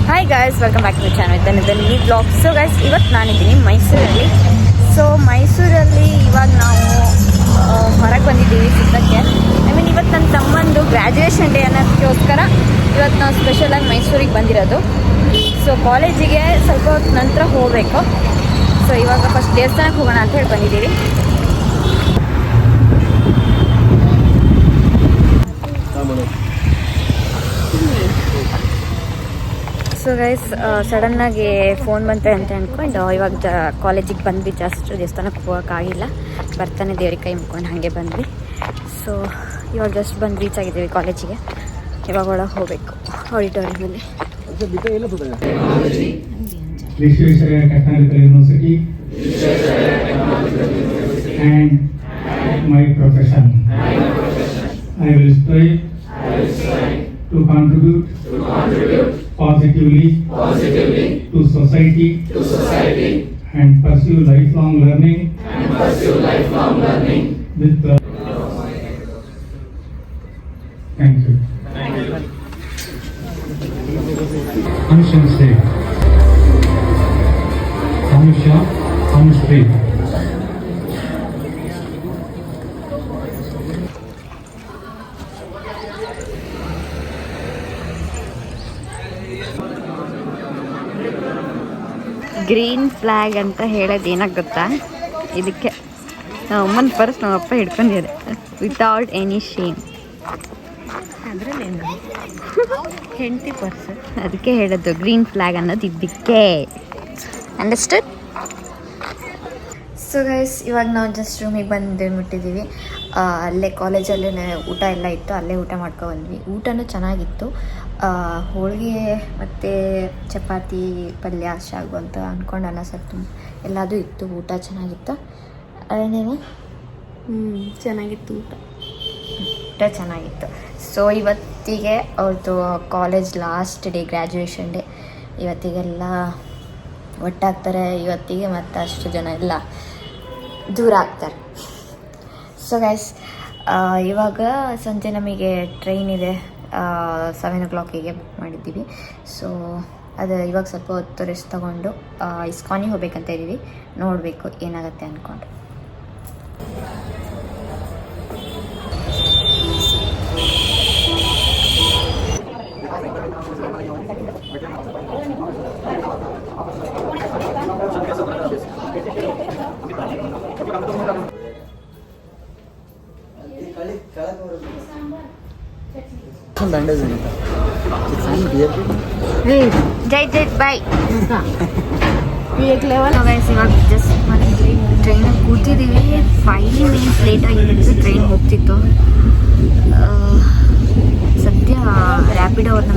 Hi guys, welcome back to channel ಧನ್ಯದಲ್ಲಿ blog. So guys, ಇವತ್ತು ನಾನಿದ್ದೀನಿ ಮೈಸೂರಲ್ಲಿ. ಸೊ ಮೈಸೂರಲ್ಲಿ ಇವಾಗ ನಾವು ಹೊರಗೆ ಬಂದಿದ್ದೀವಿ ಸುತ್ತಕ್ಕೆ. ಇವತ್ತು ನನ್ನ ತಮ್ಮಂದು ಗ್ರ್ಯಾಜುಯೇಷನ್ ಡೇ ಅನ್ನೋದಕ್ಕೋಸ್ಕರ ಇವತ್ತು ನಾವು ಸ್ಪೆಷಲಾಗಿ ಮೈಸೂರಿಗೆ ಬಂದಿರೋದು. ಸೊ ಕಾಲೇಜಿಗೆ ಸ್ವಲ್ಪ ಹೊತ್ತು ನಂತರ ಹೋಗಬೇಕು. ಸೊ ಇವಾಗ ಫಸ್ಟ್ ದೇವಸ್ಥಾನಕ್ಕೆ ಹೋಗೋಣ ಅಂತ ಹೇಳಿ ಬಂದಿದ್ದೀವಿ. ಸೊ ಗೈಸ್, ಸಡನ್ನಾಗಿ ಫೋನ್ ಬಂತೆ ಅಂತ ಅಂದ್ಕೊಂಡು ಇವಾಗ ಕಾಲೇಜಿಗೆ ಬಂದ್ವಿ. ಜಾಸ್ತಿ ದೇವಸ್ಥಾನಕ್ಕೆ ಹೋಗೋಕ್ಕಾಗಿಲ್ಲ, ಬರ್ತಾನೆ ದೇವ್ರಿಗೆ ಕೈ ಮುಕ್ಕೊಂಡು ಹಾಗೆ ಬಂದ್ವಿ. ಸೊ ಇವಾಗ ಜಸ್ಟ್ ಬಂದು ರೀಚ್ ಆಗಿದ್ದೀವಿ ಕಾಲೇಜಿಗೆ. ಇವಾಗ ಒಳಗೆ ಹೋಗಬೇಕು ಆಡಿಟೋರಿಯಮಲ್ಲಿ. Visvesvaraya technological university and my profession. I will strive to contribute positively to society and pursue lifelong learning with thank you. Anushya State. Anushya State. Green flag ಅಂತ ಹೇಳೋದು ಏನಾಗ ಗೊತ್ತಾ? ಇದಕ್ಕೆ ನಮ್ಮ ಅಮ್ಮನ ಪರ್ಸ್ ನಮ್ಮಪ್ಪ ಹಿಡ್ಕೊಂಡಿದೆ ವಿತೌಟ್ ಎನಿ ಶೇಮ್. ಅದರಲ್ಲೇನು ಹೆಂಡತಿ ಪರ್ಸ್, ಅದಕ್ಕೆ ಹೇಳೋದು ಗ್ರೀನ್ ಫ್ಲ್ಯಾಗ್ ಅನ್ನೋದು ಇದಕ್ಕೆ. ಅಂಡರ್ಸ್ಟುಡ್? ಸೊ ಗೈಸ್, ಇವಾಗ ನಾವು ಜಸ್ಟ್ ರೂಮಿಗೆ ಬಂದು ಮುಟ್ಟಿದ್ದೀವಿ. ಅಲ್ಲೇ ಕಾಲೇಜಲ್ಲೇ ಊಟ ಎಲ್ಲ ಇತ್ತು, ಅಲ್ಲೇ ಊಟ ಮಾಡ್ಕೊಬಂದ್ವಿ. ಊಟನೂ ಚೆನ್ನಾಗಿತ್ತು. ಹೋಳಿಗೆ ಮತ್ತು ಚಪಾತಿ, ಪಲ್ಯ, ಶಾಗು ಅಂತ ಅಂದ್ಕೊಂಡು ಅನ್ನ ಸಾರು ಎಲ್ಲದೂ ಇತ್ತು. ಊಟ ಚೆನ್ನಾಗಿತ್ತು. ಅದೇನೇನು ಚೆನ್ನಾಗಿತ್ತು ಊಟ ಚೆನ್ನಾಗಿತ್ತು. ಸೊ ಇವತ್ತಿಗೆ ಅವ್ರದ್ದು college last day, graduation day. ಇವತ್ತಿಗೆಲ್ಲ ಒಟ್ಟಾಗ್ತಾರೆ ಇವತ್ತಿಗೆ, ಮತ್ತು ಅಷ್ಟು ಜನ ಎಲ್ಲ ದೂರ ಆಗ್ತಾರೆ. ಸೊ ಗೈಸ್, ಇವಾಗ ಸಂಜೆ ನಮಗೆ ಟ್ರೈನ್ ಇದೆ. 7 o'clock ಬುಕ್ ಮಾಡಿದ್ದೀವಿ. ಸೊ ಅದು ಇವಾಗ ಸ್ವಲ್ಪ ಹೊತ್ತು ರೆಸ್ಟ್ ತೊಗೊಂಡು ಇಸ್ಕಾನಿಗೆ ಹೋಗ್ಬೇಕಂತ ಇದ್ದೀವಿ. ನೋಡಬೇಕು ಏನಾಗುತ್ತೆ ಅಂದ್ಕೊಂಡು. ಜೈ ಜೈ ಬಾಯ್. ಇವಾಗ ಜಸ್ಟ್ ಟ್ರೈನಾಗಿ ಕೂತಿದ್ದೀವಿ. 5 minutes ಲೇಟ್ ಆಗಿದ್ದು ಟ್ರೈನ್ ಹೋಗ್ತಿತ್ತು. ಸದ್ಯ ರ್ಯಾಪಿಡೋ ಅವ್ರನ್ನ